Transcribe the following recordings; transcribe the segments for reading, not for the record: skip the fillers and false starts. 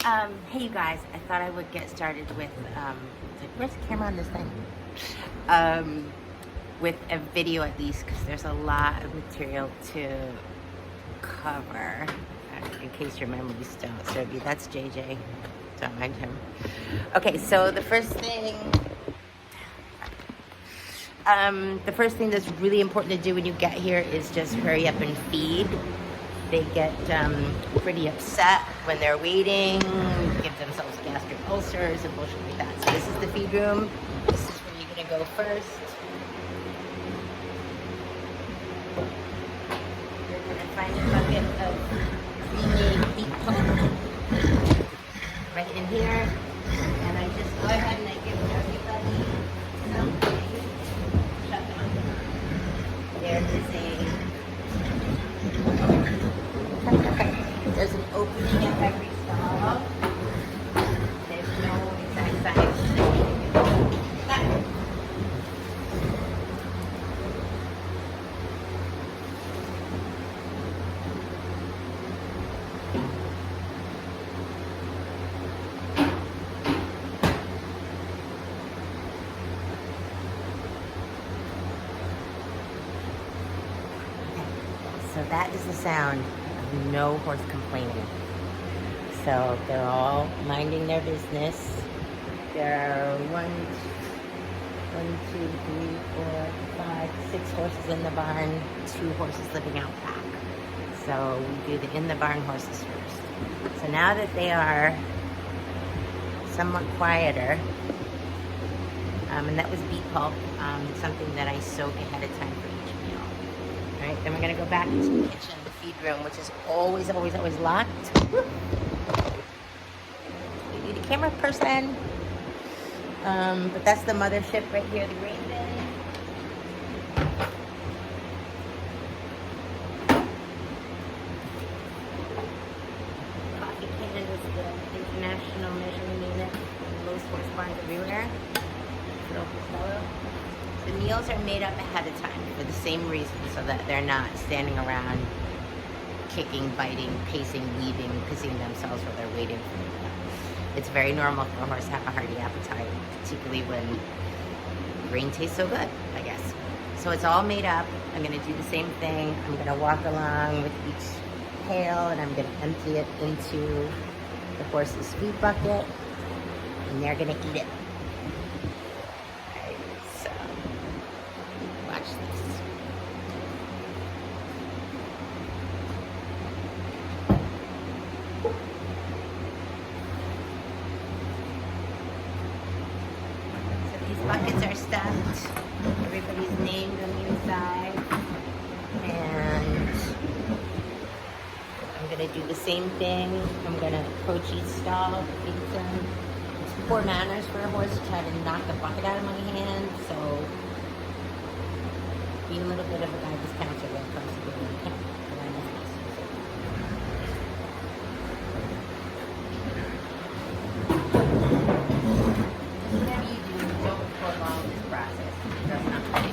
Hey you guys, I thought I would get started with, where's the camera on this thing? With a video at least, because there's a lot of material to cover, in case your memories don't serve you. That's JJ, don't mind him. Okay, so the first thing that's really important to do when you get here is just hurry up and feed. They get pretty upset when they're waiting, give themselves gastric ulcers and bullshit like that. So this is the feed room. This is where you're gonna go first. You're gonna find a bucket of pre-made beet pulp right in here. And I just go ahead and I give everybody something. Shut them up. There is there's an opening at every stall. There's no exact size. So that is the sound of no horse complaining. So they're all minding their business. There are 6 horses in the barn, 2 horses living out back. So we do the in the barn horses first. So now that they are somewhat quieter, and that was beet pulp, something that I soak ahead of time for each meal. All right, then we're gonna go back into the kitchen, the feed room, which is always locked. We need a camera person. But that's the mothership right here, the grain bin. Coffee can is the international measuring unit in most horse barns everywhere. The meals are made up ahead of time for the same reason, so that they're not standing around kicking, biting, pacing, weaving, pissing themselves while they're waiting for me. It's very normal for a horse to have a hearty appetite, particularly when grain tastes so good, I guess. So it's all made up. I'm gonna do the same thing. I'm gonna walk along with each pail and I'm gonna empty it into the horse's feed bucket and they're gonna eat it. Watch this. So these buckets are stuffed. Everybody's named on the inside. And I'm going to do the same thing. I'm going to approach each stall, feed them. It's poor manners for a horse to try to knock the bucket out of my hand, so be a little bit of a guidance counselor when it comes to doing camp. Whatever you do, don't prolong this process. It does not work.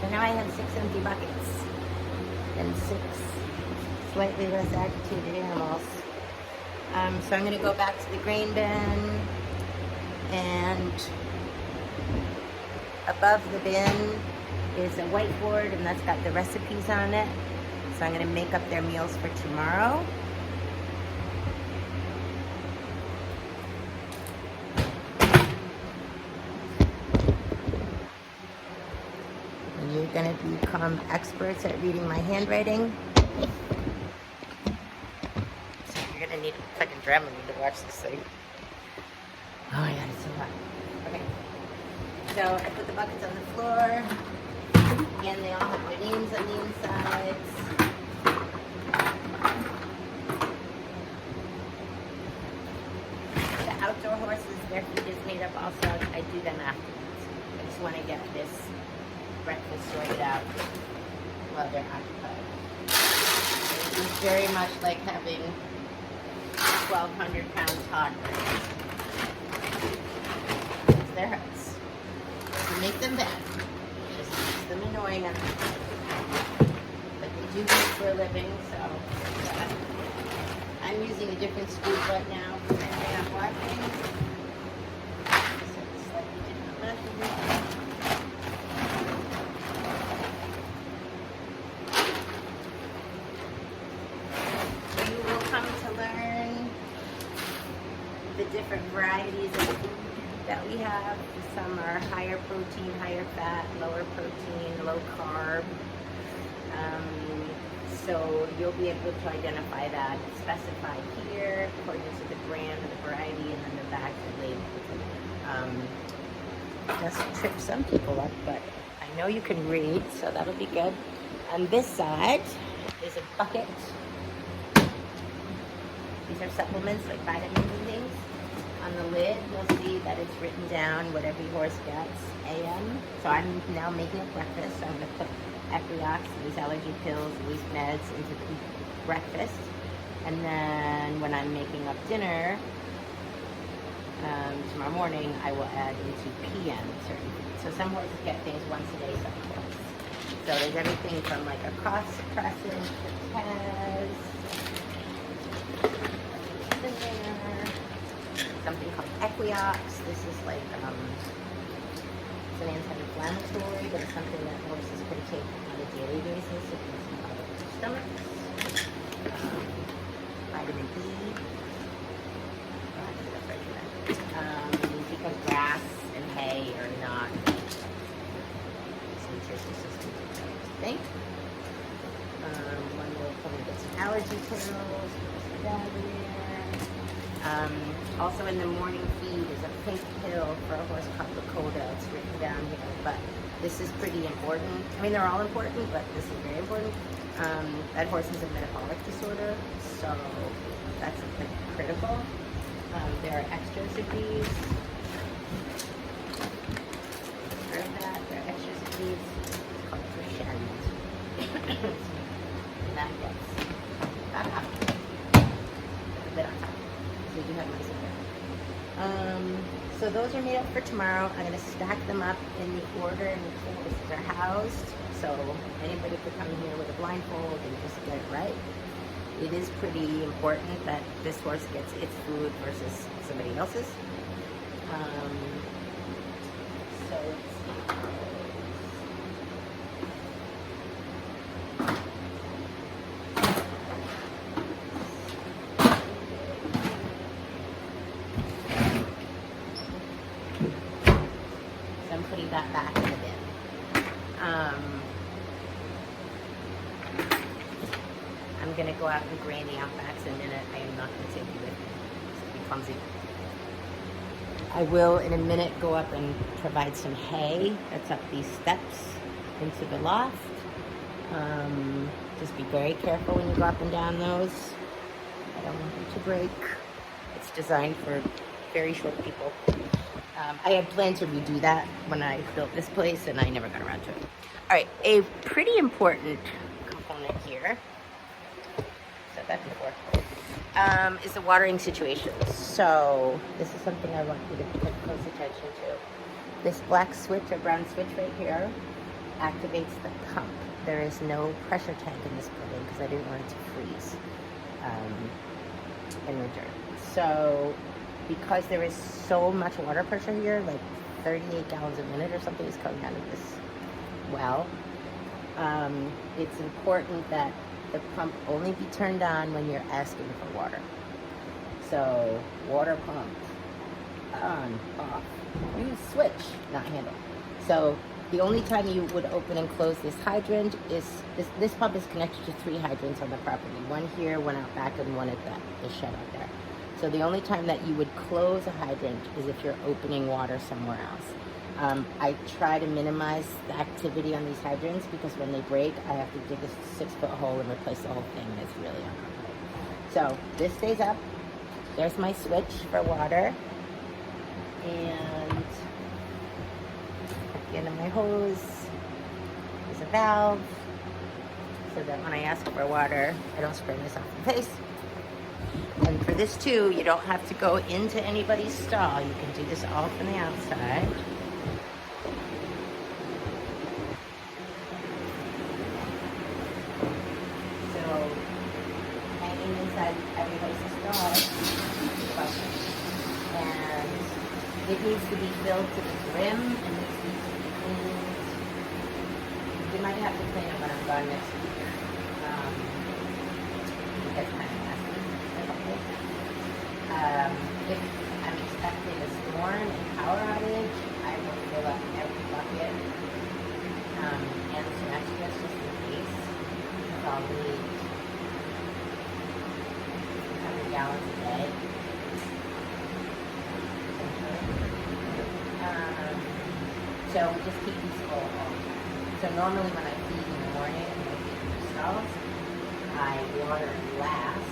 So now I have 6 empty buckets and 6 slightly less agitated animals. So I'm going to go back to the grain bin, and above the bin is a whiteboard and that's got the recipes on it. So I'm going to make up their meals for tomorrow. You're going to become experts at reading my handwriting. So you're going to need a fucking Dramamine to watch this thing. Oh my god, it's so hot. Okay. So I put the buckets on the floor. Again, they all have their names on the insides. The outdoor horses, their feed is made up also. I do them afterwards. I just want to get this breakfast sorted out while they're occupied. It's very much like having 1,200-pound toddlers. It's their house. To make them bad. Just makes them annoying. But they do this for a living, so yeah. I'm using a different scoop right now for my way I'm watching. So it's slightly different method. The different varieties of food that we have. Some are higher protein, higher fat, lower protein, low carb. So you'll be able to identify that, specify here according to the brand or the variety, and then the back the label. Doesn't trip some people up, but I know you can read, so that'll be good. On this side is a bucket. These are supplements like vitamins and things. On the lid, you'll see that it's written down what every horse gets, AM. So I'm now making a breakfast, so I'm going to put Equiox, these allergy pills, these meds into the breakfast. And then when I'm making up dinner, tomorrow morning, I will add into PM certain foods. So some horses get things once a day, some horses. So there's everything from like a cough suppressant, something called Equiox. This is like it's an anti-inflammatory, but it's something that horses can take on a daily basis if it's not out of their stomachs. Vitamin E. Because grass and hay are not as nutritious as we think. One will probably get some allergy pills. Also in the morning feed is a pink pill for a horse called Lakota. It's written down here, but this is pretty important. I mean, they're all important, but this is very important. That horse has a metabolic disorder, so that's critical. There are extras of these. Heard that? There are extras of these. It's called Prashant. And that gets that up. A bit on top. So you do have nice in there. So those are made up for tomorrow. I'm going to stack them up in the order in which the horses are housed. So anybody could come here with a blindfold and just get it right. It is pretty important that this horse gets its food versus somebody else's. So I'm putting that back in the bin. I'm going to go out and grain the Outbacks in a minute. I am not going to take you with me. It's be clumsy. I will, in a minute, go up and provide some hay. That's up these steps into the loft. Just be very careful when you go up and down those. I don't want them to break. It's designed for very short people. I had planned to redo that when I built this place, and I never got around to it. All right, a pretty important component here, said that before, is the watering situation. So this is something I want you to pay close attention to. This black switch or brown switch right here activates the pump. There is no pressure tank in this building because I didn't want it to freeze in winter. So because there is so much water pressure here, like 38 gallons a minute or something is coming out of this well, it's important that the pump only be turned on when you're asking for water. So water pump on, off. Use switch, not handle. So the only time you would open and close this hydrant is, this pump is connected to 3 hydrants on the property. One here, one out back, and one at the shed out there. So the only time that you would close a hydrant is if you're opening water somewhere else. I try to minimize the activity on these hydrants because when they break, I have to dig a 6-foot hole and replace the whole thing, and it's really uncomfortable. So this stays up. There's my switch for water. And at the end of my hose, There's a valve so that when I ask for water, I don't spray myself in the face. And for this too, you don't have to go into anybody's stall. You can do this all from the outside. So, hanging inside everybody's stall, and it needs to be filled to the brim, and this needs to be cleaned. You might have to clean it when I'm gone next week. Because kind of messy. If I'm expecting a storm and power outage, I will fill up every bucket. And some extras just in case. Because I'll need 100 gallons a day. So we just keep these full all the time. So normally when I feed in the morning and I feed in the stalls, I water last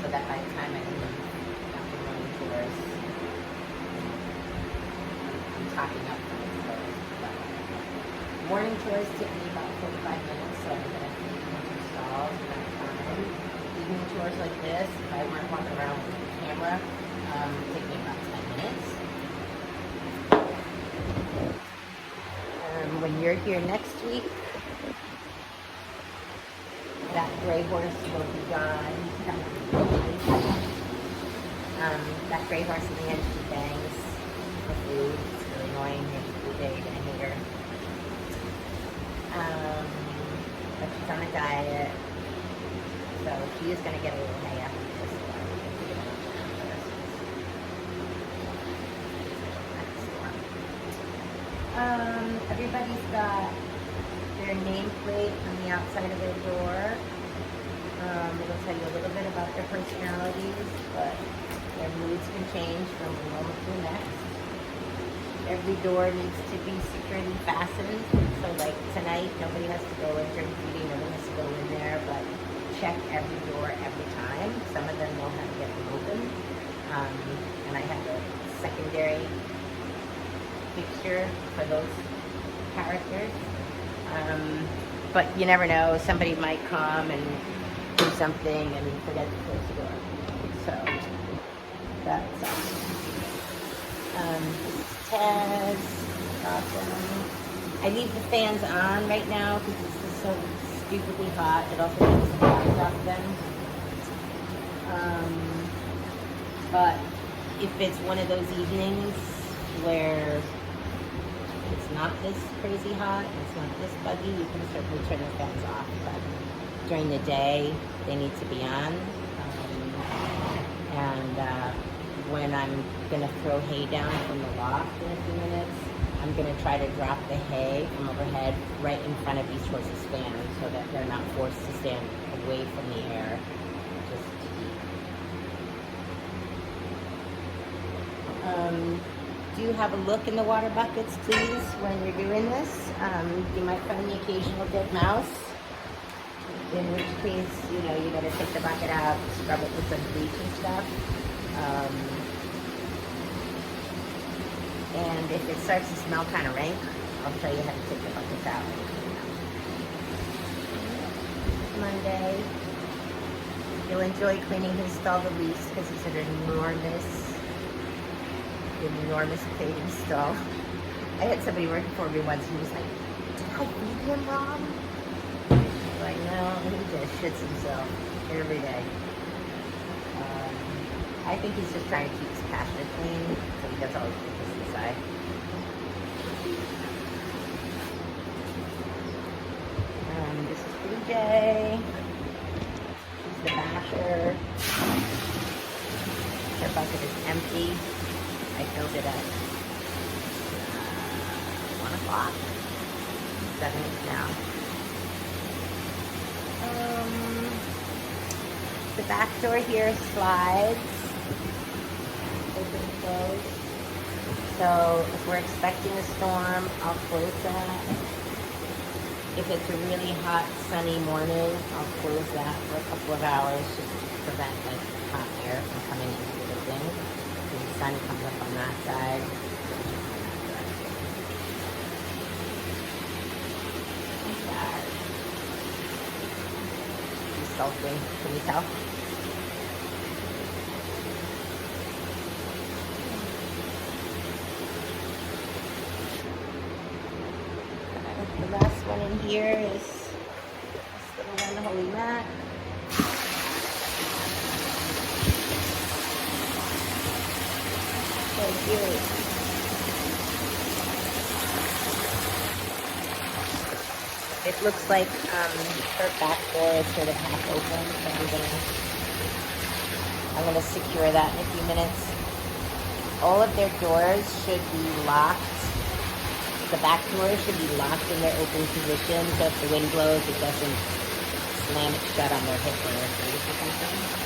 so that by the time I leave after morning chores, I'm topping up for the chores. Morning chores take me about 45 minutes, so I'm going to feed into stalls and then time. Evening chores like this, if I weren't walking around with the camera, take me about 10 minutes. When you're here next week, that gray horse will be gone. That gray horse in the end, she bangs for food. It's really annoying every day to hate her. But she's on a diet, so she is going to get a little hay after this one. Everybody's got their nameplate on the outside of their door. It'll tell you a little bit about their personalities, but their moods can change from one moment to the next. Every door needs to be securely fastened. So like tonight, nobody has to go in during feeding, nobody has to go in there, but check every door every time. Some of them know how to get them open. And I have a secondary fixture for those characters. But you never know, somebody might come and do something and forget to close the door. So that's Taz. Awesome. I leave the fans on right now because this is so stupidly hot. It also makes the dogs off them. But if it's one of those evenings where it's not this crazy hot, it's not this buggy, you can certainly turn the fans off. But during the day, they need to be on. When I'm going to throw hay down from the loft in a few minutes, I'm going to try to drop the hay from overhead right in front of each horse's fan so that they're not forced to stand away from the air just to eat. Do have a look in the water buckets, please, when you're doing this. You might find the occasional dead mouse, in which case, you gotta take the bucket out, scrub it with some bleach and stuff. And if it starts to smell kind of rank, I'll show you how to take the buckets out. Monday. You'll enjoy cleaning his stall the least because it's an enormous cleaning stall. I had somebody working for me once, and he was like, "Did I feed him wrong?" I'm like, no, he just shits himself every day. I think he's just trying to keep his pasture clean, so he gets all his business inside. This is BJ. She's the basher. Her bucket is empty. I filled it at 1 o'clock. 7 now. The back door here slides. Open and close. So if we're expecting a storm, I'll close that. If it's a really hot, sunny morning, I'll close that for a couple of hours just to prevent like hot air from coming into the building. The sun comes up on that side. sulking. Can you tell? The last one in here is this little unholy mat. So cute. It looks like her back door is sort of half open, so I'm gonna secure that in a few minutes. All of their doors should be locked. The back doors should be locked in their open position, so if the wind blows, it doesn't slam it shut on their hip or their face or something.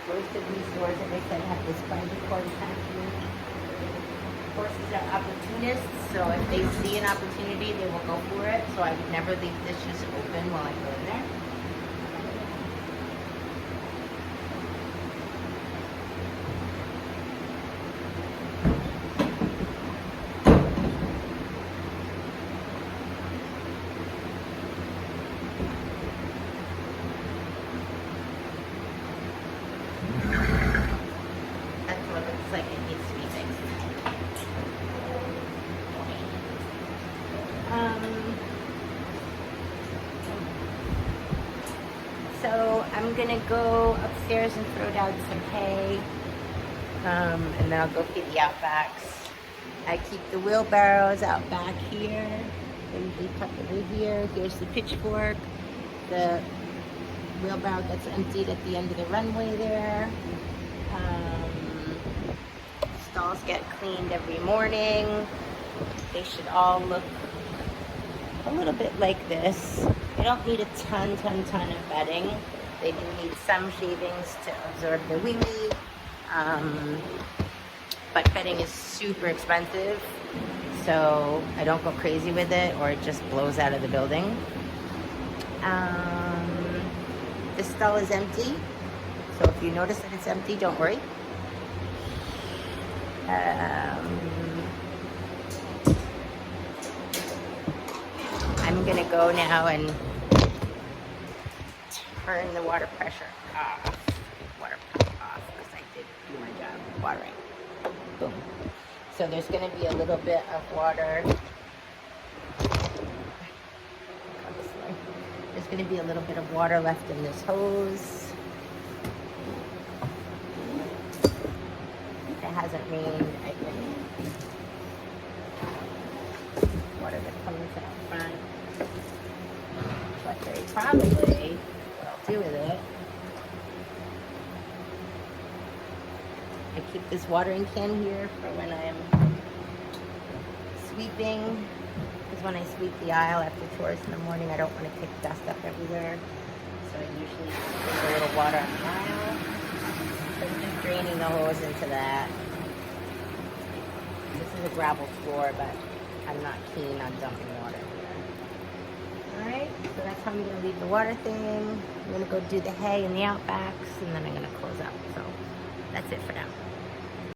Most of these doors, as I said, have this bungee cord attachment. Horses are opportunists, so if they see an opportunity, they will go for it. So I would never leave dishes open while I go in there. That's what it looks like it needs to be fixed. So I'm gonna go upstairs and throw down some hay, and then I'll go feed the Outbacks. I keep the wheelbarrows out back here. They tuck it here. Here's the pitchfork. The wheelbarrow gets emptied at the end of the runway there. Stalls get cleaned every morning. They should all look a little bit like this. They don't need a ton of bedding. They do need some shavings to absorb the wee wee. But bedding is super expensive, so I don't go crazy with it or it just blows out of the building. This stall is empty, so if you notice that it's empty, don't worry. I'm gonna go now and turn the water pressure off. Water pump off, because I did do my job watering. Boom. So there's gonna be a little bit of water. There's gonna be a little bit of water left in this hose. It hasn't rained, I think. Water that comes out front. But very probably, what I'll do with it, I keep this watering can here for when I'm sweeping. Because when I sweep the aisle after chores in the morning, I don't want to kick dust up everywhere. So I usually put a little water on the aisle. So I'm just draining the hose into that. This is a gravel floor, but I'm not keen on dumping water here. Alright, so that's how I'm going to leave the water thing. I'm going to go do the hay and the Outbacks, and then I'm going to close up. So that's it for now.